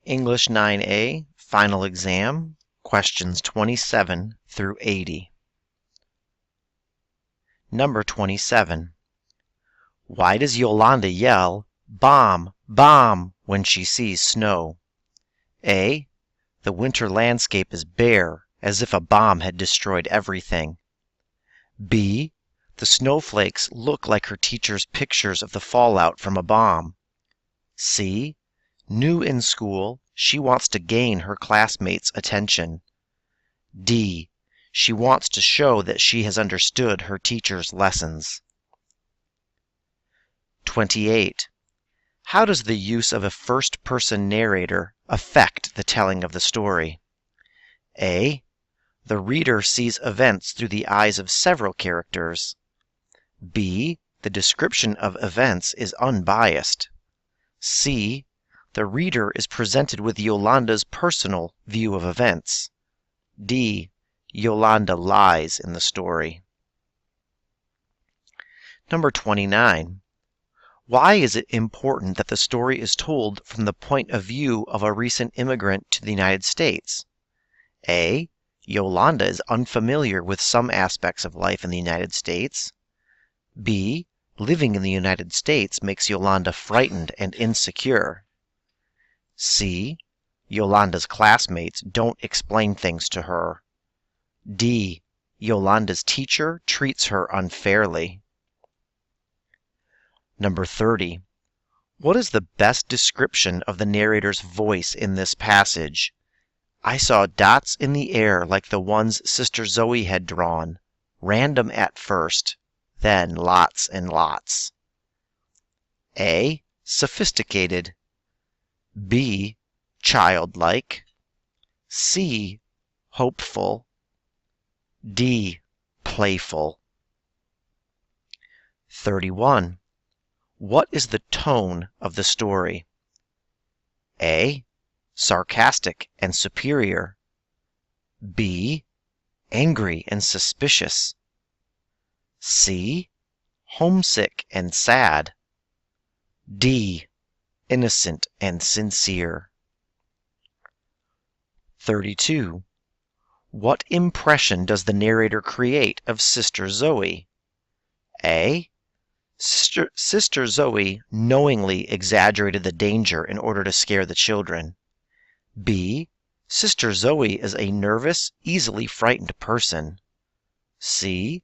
English 9A, Final Exam, questions 27 through 80. Number 27. Why does Yolanda yell, "Bomb! Bomb!" when she sees snow? A. The winter landscape is bare, as if a bomb had destroyed everything. B. The snowflakes look like her teacher's pictures of the fallout from a bomb. C. New in school, she wants to gain her classmates' attention. D. She wants to show that she has understood her teacher's lessons. 28. How does the use of a first-person narrator affect the telling of the story? A. The reader sees events through the eyes of several characters. B. The description of events is unbiased. C. The reader is presented with Yolanda's personal view of events. D. Yolanda lies in the story. Number 29. Why is it important that the story is told from the point of view of a recent immigrant to the United States? A. Yolanda is unfamiliar with some aspects of life in the United States. B. Living in the United States makes Yolanda frightened and insecure. C. Yolanda's classmates don't explain things to her. D. Yolanda's teacher treats her unfairly. Number 30. What is the best description of the narrator's voice in this passage? I saw dots in the air like the ones Sister Zoe had drawn, random at first, then lots and lots. A. Sophisticated. B. Childlike. C. Hopeful. D. Playful. 31. What is the tone of the story? A. Sarcastic and superior. B. Angry and suspicious. C. Homesick and sad. D. Innocent and sincere. 32. What impression does the narrator create of Sister Zoe? A. Sister Zoe knowingly exaggerated the danger in order to scare the children. B. Sister Zoe is a nervous, easily frightened person. C.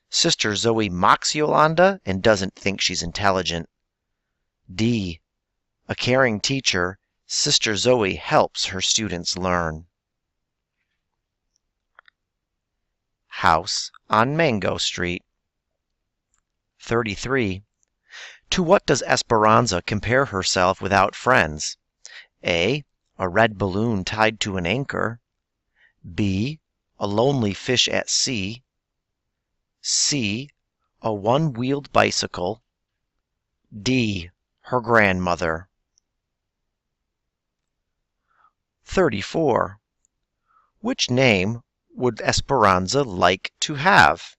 Sister Zoe mocks Yolanda and doesn't think she's intelligent. D. A caring teacher, Sister Zoe helps her students learn. House on Mango Street. 33. To what does Esperanza compare herself without friends? A. A red balloon tied to an anchor. B. A lonely fish at sea. C. A one-wheeled bicycle. D. Her grandmother. 34. Which name would Esperanza like to have?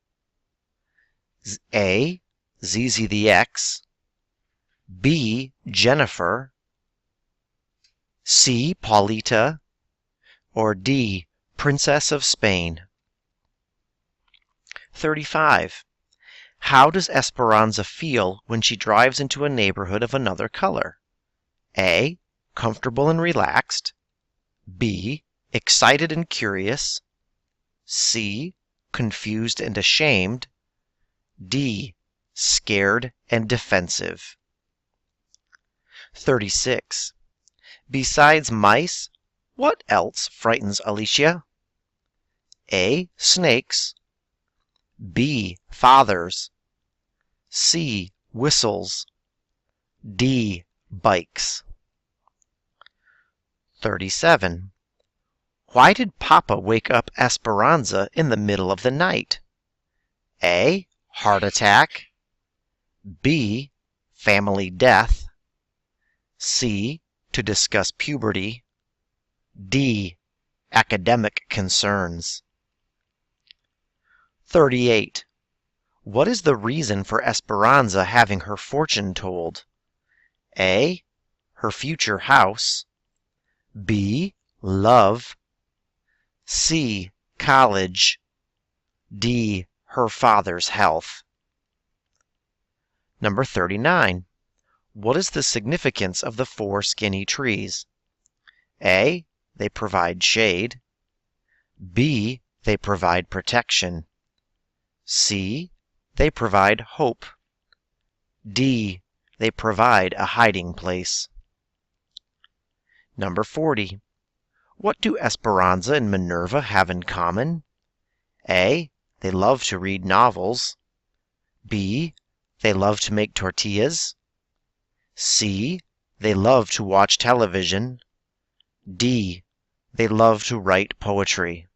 A. Zizi the X. B. Jennifer. C. Paulita. Or D. Princess of Spain. 35. How does Esperanza feel when she drives into a neighborhood of another color? A. Comfortable and relaxed. B. Excited and curious. C. Confused and ashamed. D. Scared and defensive. 36. Besides mice, what else frightens Alicia? A. Snakes. B. Fathers. C. Whistles. D. Bikes. 37. Why did Papa wake up Esperanza in the middle of the night? A. Heart attack. B. Family death. C. To discuss puberty. D. Academic concerns. 38. What is the reason for Esperanza having her fortune told? A. Her future house. B. Love. C. College. D. Her father's health. Number 39. What is the significance of the 4 skinny trees? A. They provide shade. B. They provide protection. C. They provide hope. D. They provide a hiding place. Number 40. What do Esperanza and Minerva have in common? A. They love to read novels. B. They love to make tortillas. C. They love to watch television. D. They love to write poetry.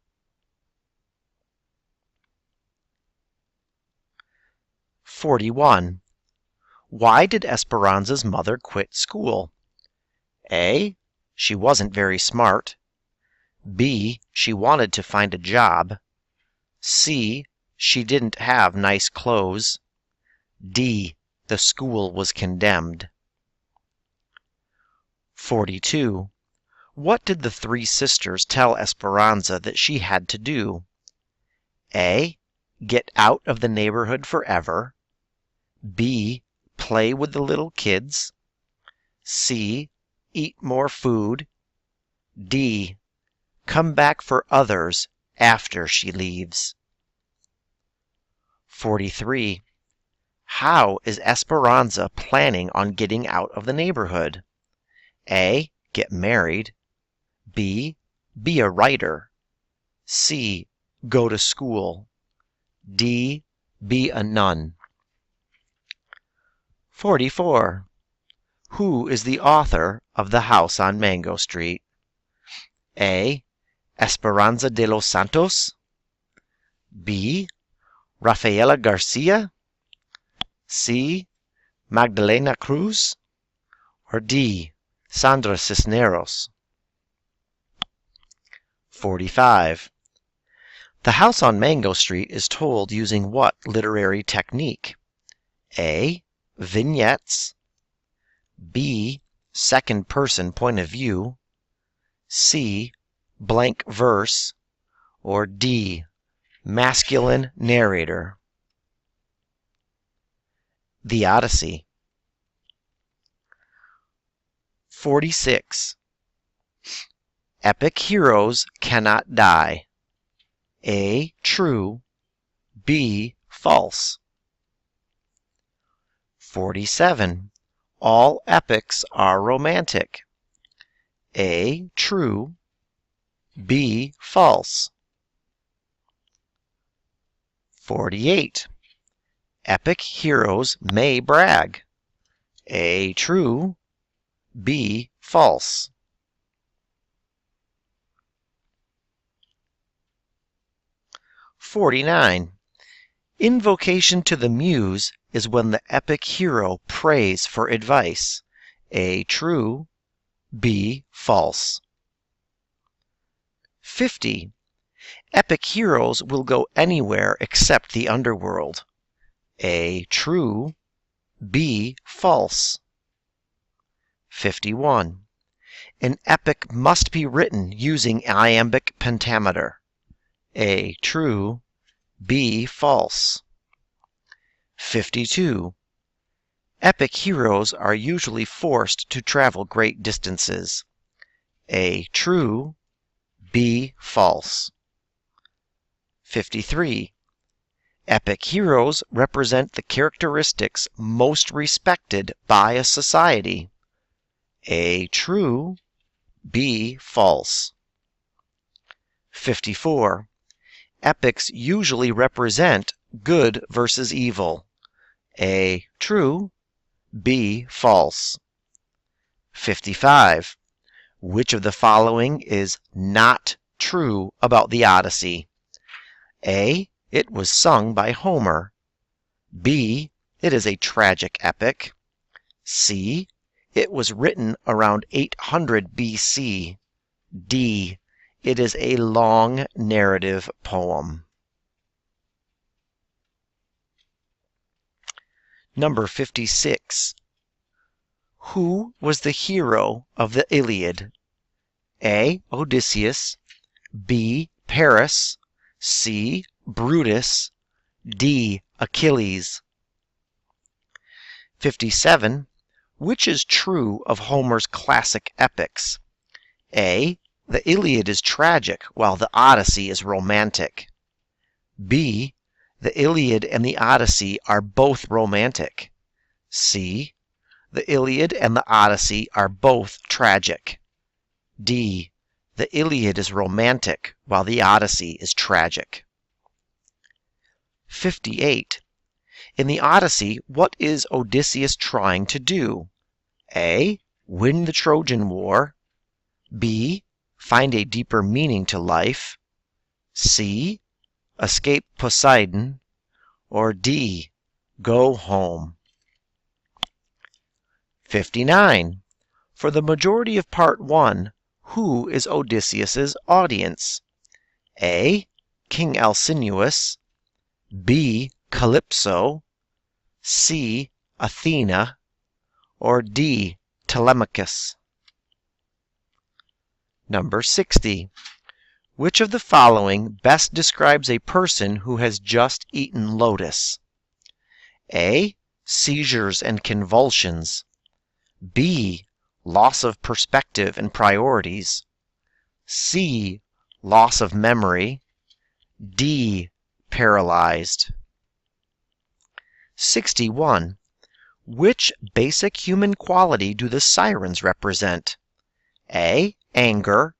41. Why did Esperanza's mother quit school? A. She wasn't very smart. B. She wanted to find a job. C. She didn't have nice clothes. D. The school was condemned. 42. What did the 3 sisters tell Esperanza that she had to do? A. Get out of the neighborhood forever. B. Play with the little kids. C. Eat more food. D. Come back for others after she leaves. 43. How is Esperanza planning on getting out of the neighborhood? A. Get married. B. Be a writer. C. Go to school. D. Be a nun. 44. Who is the author of The House on Mango Street? A. Esperanza de los Santos. B. Rafaela Garcia. C. Magdalena Cruz. Or D. Sandra Cisneros. 45. The House on Mango Street is told using what literary technique? A. Vignettes. B. Second-person point of view. C. Blank verse. Or D. Masculine narrator. The Odyssey. 46. Epic heroes cannot die. A. True. B. False. 47. All epics are romantic. A. True. B. False. 48. Epic heroes may brag. A. True. B. False. 49. Invocation to the Muse is when the epic hero prays for advice. A. True. B. False. 50. Epic heroes will go anywhere except the underworld. A. True. B. False. 51. An epic must be written using iambic pentameter. A. True. B. False. 52. Epic heroes are usually forced to travel great distances. A. True. B. False. 53. Epic heroes represent the characteristics most respected by a society. A. True. B. False. 54. Epics usually represent good versus evil. A. True. B. False. 55. Which of the following is not true about the Odyssey? A. It was sung by Homer. B. It is a tragic epic. C. It was written around 800 BC. D. It is a long narrative poem. Number 56. Who was the hero of the Iliad? A. Odysseus, B. Paris, C. Brutus, D. Achilles. 57. Which is true of Homer's classic epics? A. The Iliad is tragic, while the Odyssey is romantic. B. The Iliad and the Odyssey are both romantic. C. The Iliad and the Odyssey are both tragic. D. The Iliad is romantic, while the Odyssey is tragic. 58. In the Odyssey, what is Odysseus trying to do? A. Win the Trojan War. B. Find a deeper meaning to life. C. Escape Poseidon. Or D. Go home. 59. For the majority of Part 1, who is Odysseus's audience? A. King Alcinous, B. Calypso, C. Athena, or D. Telemachus. Number 60. Which of the following best describes a person who has just eaten lotus? A. Seizures and convulsions. B. Loss of perspective and priorities. C. Loss of memory. D. Paralyzed. 61. Which basic human quality do the sirens represent? A. Anger.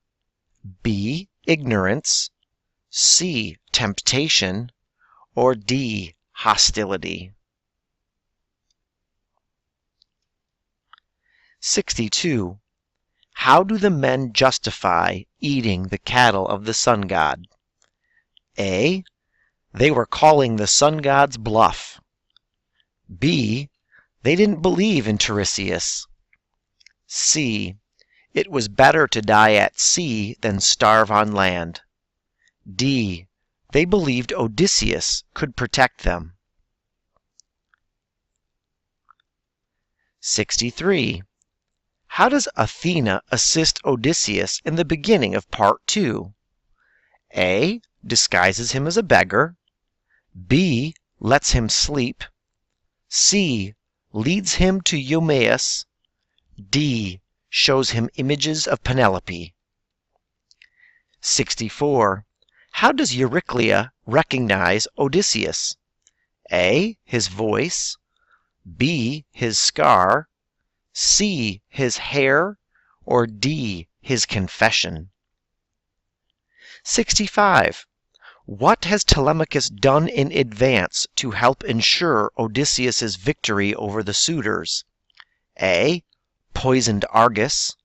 B. Ignorance. C. Temptation. Or D. Hostility. 62. How do the men justify eating the cattle of the sun god? A. They were calling the sun god's bluff. B. They didn't believe in Tiresias. C. It was better to die at sea than starve on land. D. They believed Odysseus could protect them. 63. How does Athena assist Odysseus in the beginning of Part 2? A. Disguises him as a beggar. B. Lets him sleep. C. Leads him to Eumaeus. D. Shows him images of Penelope. 64. How does Euryclea recognize Odysseus? A. His voice. B. His scar. C. His hair. Or D. His confession. 65. What has Telemachus done in advance to help ensure Odysseus's victory over the suitors? A. Poisoned Argus.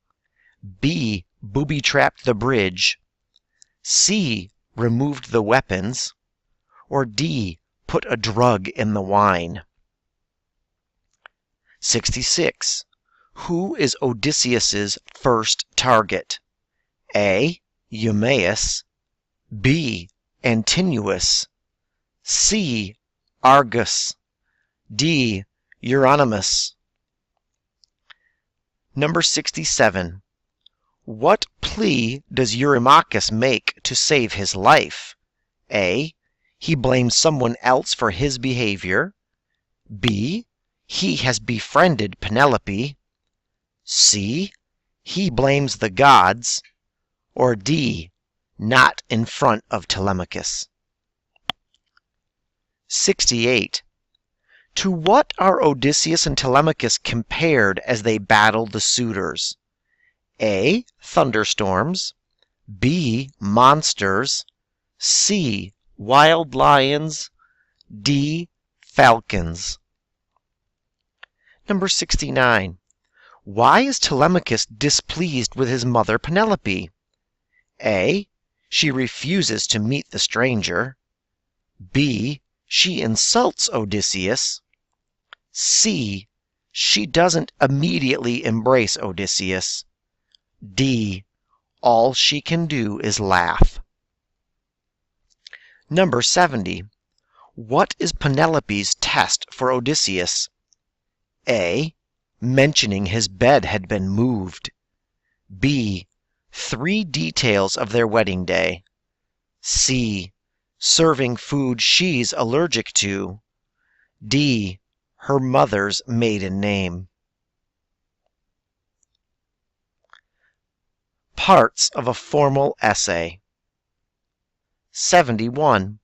B. Booby-trapped the bridge. C. Removed the weapons. Or D. Put a drug in the wine. 66. Who is Odysseus's first target? A. Eumaeus. B. Antinous. C. Argus. D. Euronymous. Number 67. What plea does Eurymachus make to save his life? A. He blames someone else for his behavior. B. He has befriended Penelope. C. He blames the gods. Or D. Not in front of Telemachus. 68. To what are Odysseus and Telemachus compared as they battle the suitors? A. Thunderstorms. B. Monsters. C. Wild lions. D. Falcons. Number 69. Why is Telemachus displeased with his mother Penelope? A. She refuses to meet the stranger. B. She insults Odysseus. C. She doesn't immediately embrace Odysseus. D. All she can do is laugh. Number 70. What is Penelope's test for Odysseus? A. Mentioning his bed had been moved. B. 3 details of their wedding day. C. Serving food she's allergic to. D. Her mother's maiden name. Parts of a formal essay. 71.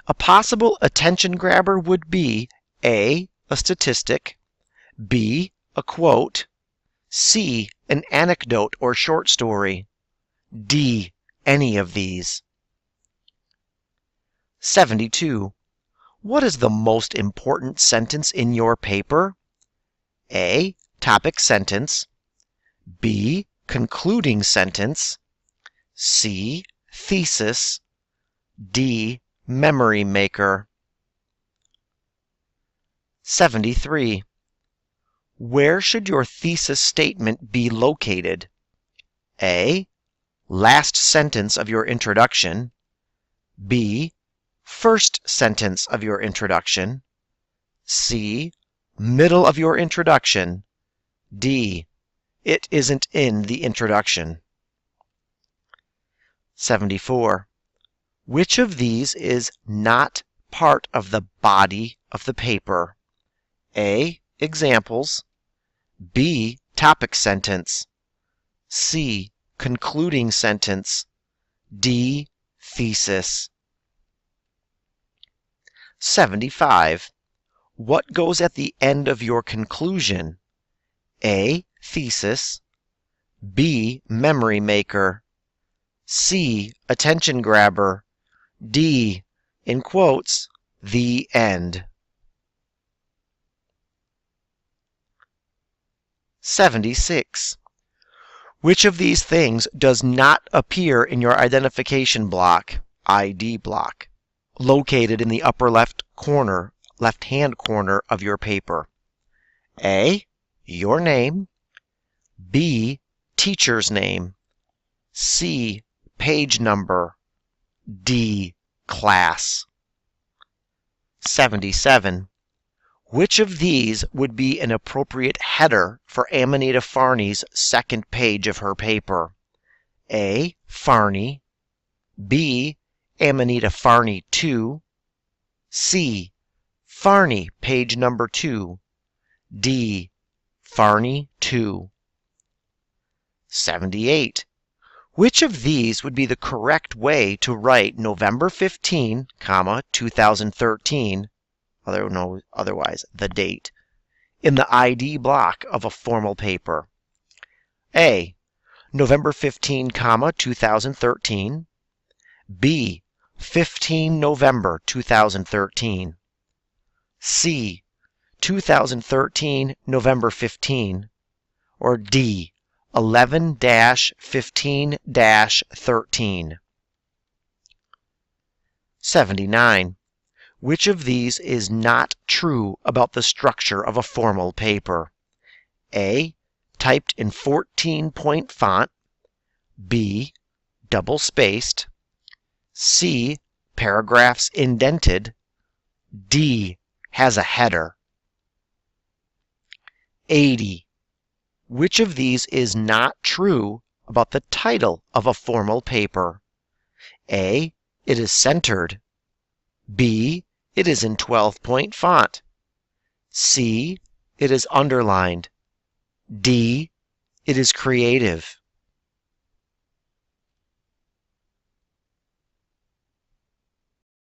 A possible attention grabber would be A. A statistic, B. A quote, C. An anecdote or short story, D. Any of these. 72. What is the most important sentence in your paper? A. Topic sentence, B. Concluding sentence, C. Thesis, D. Memory maker. 73. Where should your thesis statement be located? A. Last sentence of your introduction, B. First sentence of your introduction, C. Middle of your introduction, D. It isn't in the introduction. 74. Which of these is not part of the body of the paper? A. Examples, B. Topic sentence, C. Concluding sentence, D. Thesis. 75. What goes at the end of your conclusion? A. Thesis, B. Memory maker, C. Attention grabber, D. In quotes, the end. 76. Which of these things does not appear in your identification block, ID block, located in the upper left-hand corner of your paper? A. Your name, B. Teacher's name, C. Page number, D. Class. 77. Which of these would be an appropriate header for Amanita Farney's second page of her paper? A. Farney, B. Amanita Farney 2, C. Farney page number 2, D. Farney 2. 78. Which of these would be the correct way to write November 15, 2013, otherwise the date, in the ID block of a formal paper? A. November 15, 2013, B. 15 November 2013, C. 2013 November 15, or D. 11-15-13. 79. Which of these is not true about the structure of a formal paper? A. Typed in 14-point font, B. Double-spaced, C. Paragraphs indented, D. Has a header. 80. Which of these is not true about the title of a formal paper? A. It is centered, B. It is in 12-point font, C. It is underlined, D. It is creative.